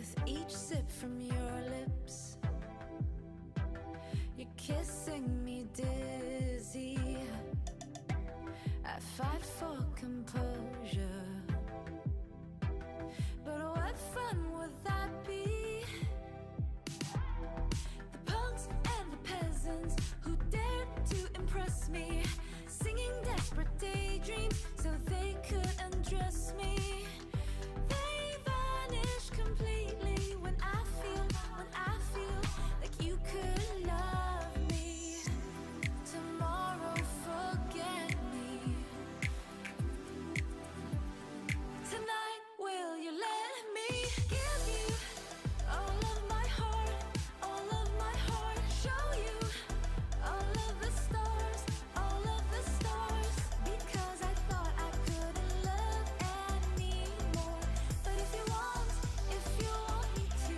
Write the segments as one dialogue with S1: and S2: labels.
S1: with each sip from your lips. You're kissing me dizzy. I fight for composure, but what fun would that be? The punks and the peasants who dared to impress me, singing desperate daydreams so they could undress me. They vanish completely when I feel like you could love me. Tomorrow forget me. Tonight will you let me give you all of my heart, all of my heart, show you all of the stars, all of the stars, because I thought I couldn't love anymore. But if you want me to,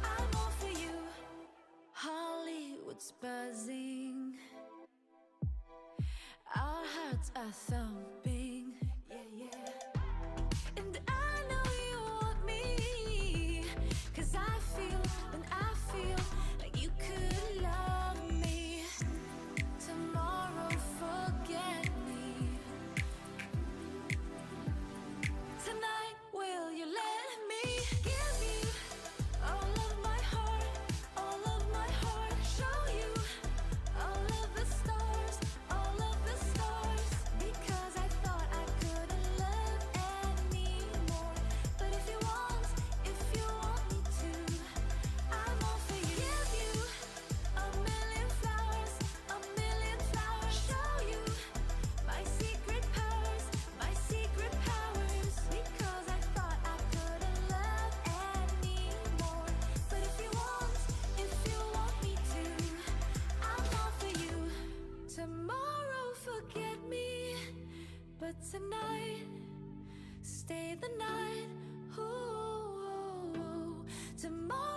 S1: I'm all for you. Hollywood's buzzing, our hearts are thumping, yeah, yeah. And I know you want me, 'cause I feel like you could love me. Tomorrow forget me. Tonight will you let me give you all of my heart, all of my heart, show you all of the stars, all of the stars, because I thought I couldn't love anymore. But if you want me to, I'm all for you. Give you a million flowers, show you my secret powers, because I thought I couldn't love anymore. But if you want me to, I'm all for you. Tomorrow forget me, but tonight stay the night. Ooh, tomorrow